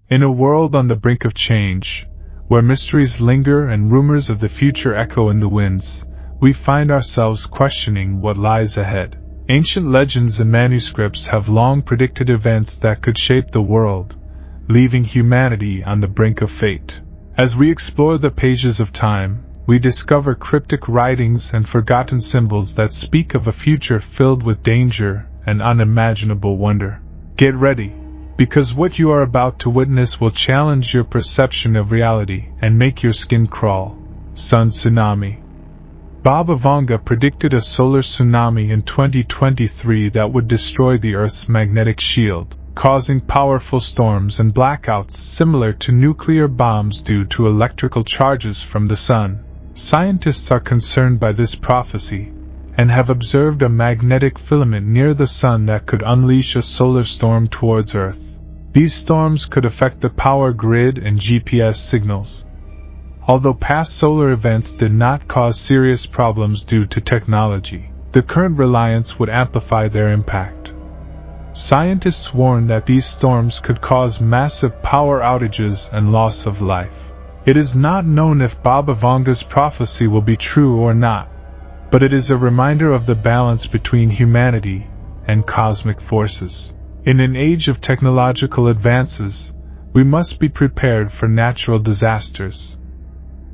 In a world on the brink of change, where mysteries linger and rumors of the future echo in the winds, we find ourselves questioning what lies ahead. Ancient legends and manuscripts have long predicted events that could shape the world, leaving humanity on the brink of fate. As we explore the pages of time, we discover cryptic writings and forgotten symbols that speak of a future filled with danger and unimaginable wonder. Get ready, because what you are about to witness will challenge your perception of reality and make your skin crawl. Sun tsunami. Baba Vanga predicted a solar tsunami in 2023 that would destroy the Earth's magnetic shield, causing powerful storms and blackouts similar to nuclear bombs due to electrical charges from the sun. Scientists are concerned by this prophecy and have observed a magnetic filament near the sun that could unleash a solar storm towards Earth. These storms could affect the power grid and GPS signals. Although past solar events did not cause serious problems due to technology, the current reliance would amplify their impact. Scientists warn that these storms could cause massive power outages and loss of life. It is not known if Baba Vanga's prophecy will be true or not, but it is a reminder of the balance between humanity and cosmic forces. In an age of technological advances, we must be prepared for natural disasters.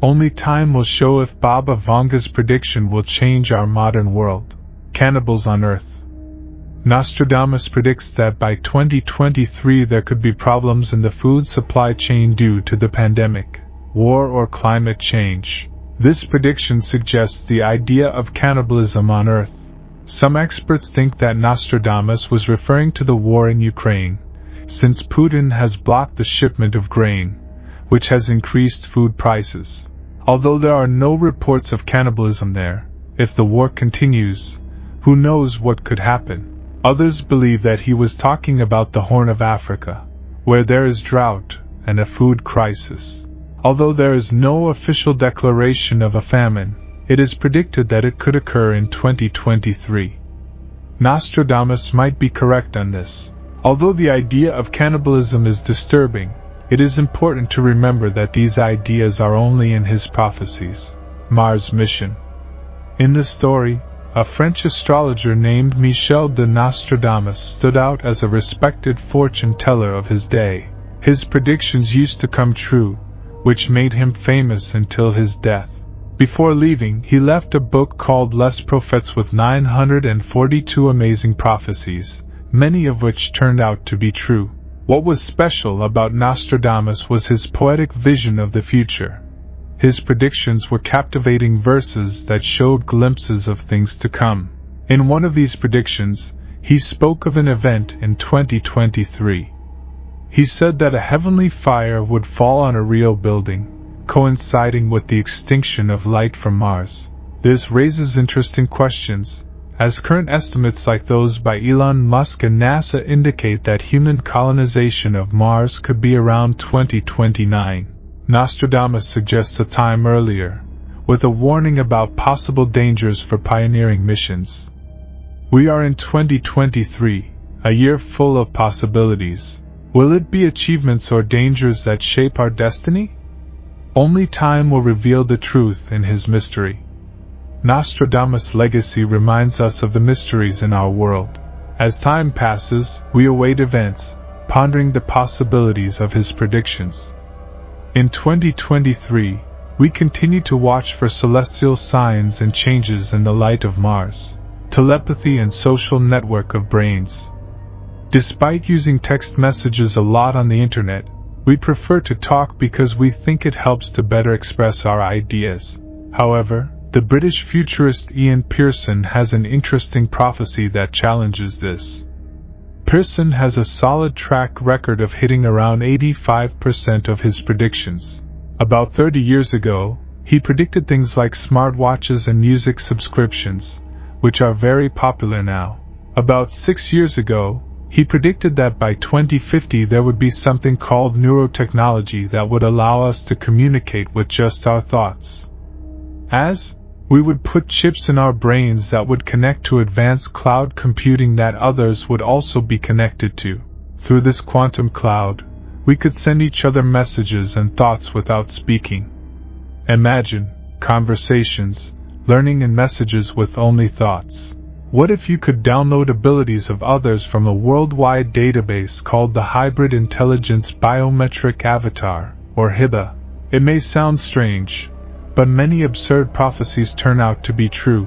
Only time will show if Baba Vanga's prediction will change our modern world. Cannibals on Earth. Nostradamus predicts that by 2023 there could be problems in the food supply chain due to the pandemic, war, or climate change. This prediction suggests the idea of cannibalism on Earth. Some experts think that Nostradamus was referring to the war in Ukraine, since Putin has blocked the shipment of grain, which has increased food prices. Although there are no reports of cannibalism there, if the war continues, who knows what could happen? Others believe that he was talking about the Horn of Africa, where there is drought and a food crisis. Although there is no official declaration of a famine, it is predicted that it could occur in 2023. Nostradamus might be correct on this. Although the idea of cannibalism is disturbing, it is important to remember that these ideas are only in his prophecies. Mars mission. In the story, a French astrologer named Michel de Nostradamus stood out as a respected fortune teller of his day. His predictions used to come true, which made him famous until his death. Before leaving, he left a book called Les Prophets with 942 amazing prophecies, many of which turned out to be true. What was special about Nostradamus was his poetic vision of the future. His predictions were captivating verses that showed glimpses of things to come. In one of these predictions, he spoke of an event in 2023. He said that a heavenly fire would fall on a real building, coinciding with the extinction of light from Mars. This raises interesting questions, as current estimates like those by Elon Musk and NASA indicate that human colonization of Mars could be around 2029. Nostradamus suggests a time earlier, with a warning about possible dangers for pioneering missions. We are in 2023, a year full of possibilities. Will it be achievements or dangers that shape our destiny? Only time will reveal the truth in his mystery. Nostradamus' legacy reminds us of the mysteries in our world. As time passes, we await events, pondering the possibilities of his predictions. In 2023, we continue to watch for celestial signs and changes in the light of Mars, telepathy and social network of brains. Despite using text messages a lot on the internet, we prefer to talk because we think it helps to better express our ideas. However, the British futurist Ian Pearson has an interesting prophecy that challenges this. Pearson has a solid track record of hitting around 85% of his predictions. About 30 years ago, he predicted things like smartwatches and music subscriptions, which are very popular now. About 6 years ago, he predicted that by 2050 there would be something called neurotechnology that would allow us to communicate with just our thoughts. We would put chips in our brains that would connect to advanced cloud computing that others would also be connected to. Through this quantum cloud, We could send each other messages and thoughts without speaking. Imagine conversations, learning and messages with only thoughts. What if you could download abilities of others from a worldwide database called the Hybrid Intelligence Biometric Avatar, or HIBA? It may sound strange, but many absurd prophecies turn out to be true.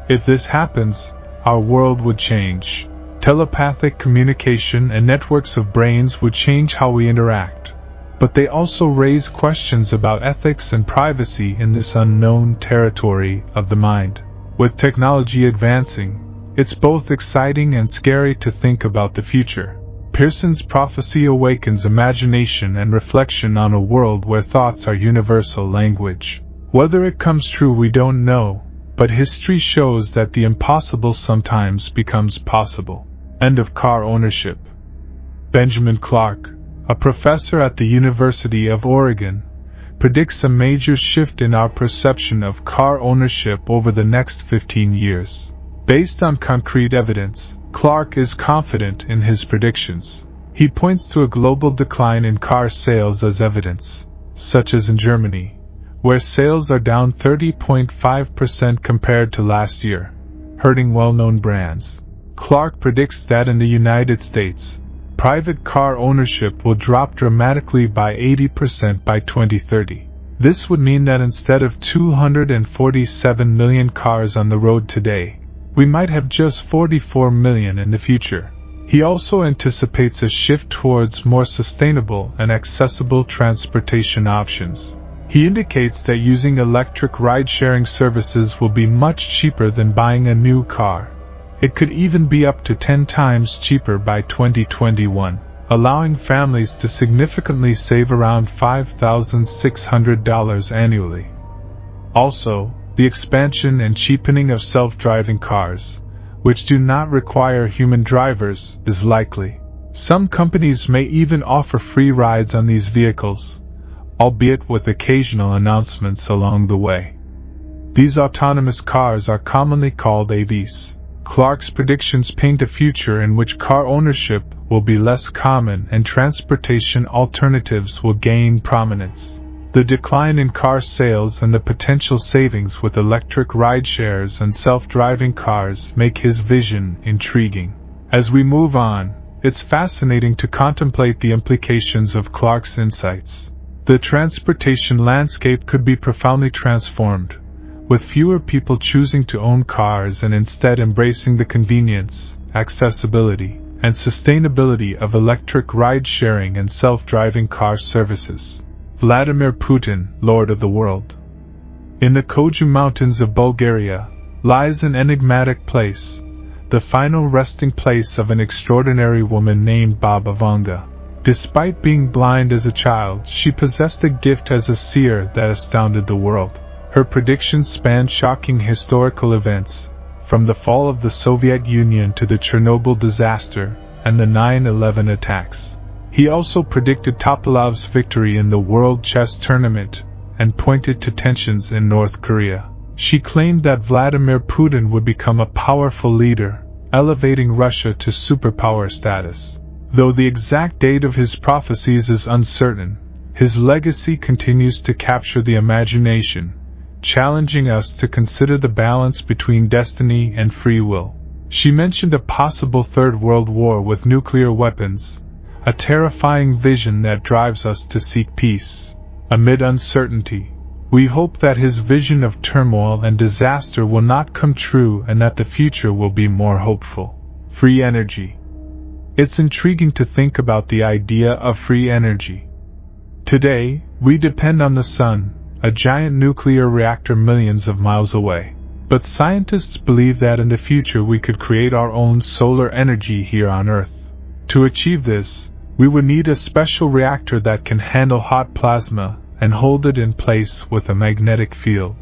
If this happens, our world would change. Telepathic communication and networks of brains would change how we interact. But they also raise questions about ethics and privacy in this unknown territory of the mind. With technology advancing, it's both exciting and scary to think about the future. Pearson's prophecy awakens imagination and reflection on a world where thoughts are universal language. Whether it comes true we don't know, but history shows that the impossible sometimes becomes possible. End of car ownership. Benjamin Clark, a professor at the University of Oregon, predicts a major shift in our perception of car ownership over the next 15 years. Based on concrete evidence, Clark is confident in his predictions. He points to a global decline in car sales as evidence, such as in Germany, where sales are down 30.5% compared to last year, hurting well-known brands. Clark predicts that in the United States, private car ownership will drop dramatically by 80% by 2030. This would mean that instead of 247 million cars on the road today, we might have just 44 million in the future. He also anticipates a shift towards more sustainable and accessible transportation options. He indicates that using electric ride-sharing services will be much cheaper than buying a new car. It could even be up to 10 times cheaper by 2021, allowing families to significantly save around $5,600 annually. Also, the expansion and cheapening of self-driving cars, which do not require human drivers, is likely. Some companies may even offer free rides on these vehicles, albeit with occasional announcements along the way. These autonomous cars are commonly called AVs. Clark's predictions paint a future in which car ownership will be less common and transportation alternatives will gain prominence. The decline in car sales and the potential savings with electric rideshares and self-driving cars make his vision intriguing. As we move on, it's fascinating to contemplate the implications of Clark's insights. The transportation landscape could be profoundly transformed, with fewer people choosing to own cars and instead embracing the convenience, accessibility, and sustainability of electric ride-sharing and self-driving car services. Vladimir Putin, Lord of the World. In the Koju Mountains of Bulgaria lies an enigmatic place, the final resting place of an extraordinary woman named Baba Vanga. Despite being blind as a child, she possessed a gift as a seer that astounded the world. Her predictions spanned shocking historical events, from the fall of the Soviet Union to the Chernobyl disaster and the 9/11 attacks. He also predicted Topolov's victory in the World Chess Tournament and pointed to tensions in North Korea. She claimed that Vladimir Putin would become a powerful leader, elevating Russia to superpower status. Though the exact date of his prophecies is uncertain, his legacy continues to capture the imagination, challenging us to consider the balance between destiny and free will. She mentioned a possible Third World War with nuclear weapons, a terrifying vision that drives us to seek peace. Amid uncertainty, we hope that his vision of turmoil and disaster will not come true and that the future will be more hopeful. Free energy. It's intriguing to think about the idea of free energy. Today, we depend on the sun, a giant nuclear reactor millions of miles away. But scientists believe that in the future we could create our own solar energy here on Earth. To achieve this, we would need a special reactor that can handle hot plasma and hold it in place with a magnetic field.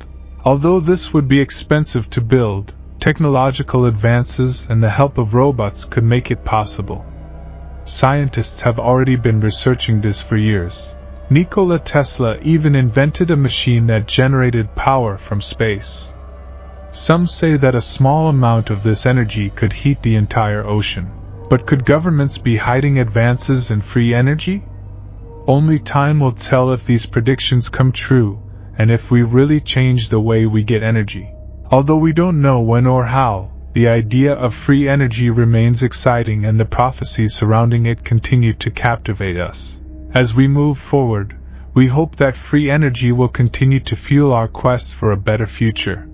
Although this would be expensive to build, technological advances and the help of robots could make it possible. Scientists have already been researching this for years. Nikola Tesla even invented a machine that generated power from space. Some say that a small amount of this energy could heat the entire ocean. But could governments be hiding advances in free energy? Only time will tell if these predictions come true, and if we really change the way we get energy. Although we don't know when or how, the idea of free energy remains exciting and the prophecies surrounding it continue to captivate us. As we move forward, we hope that free energy will continue to fuel our quest for a better future.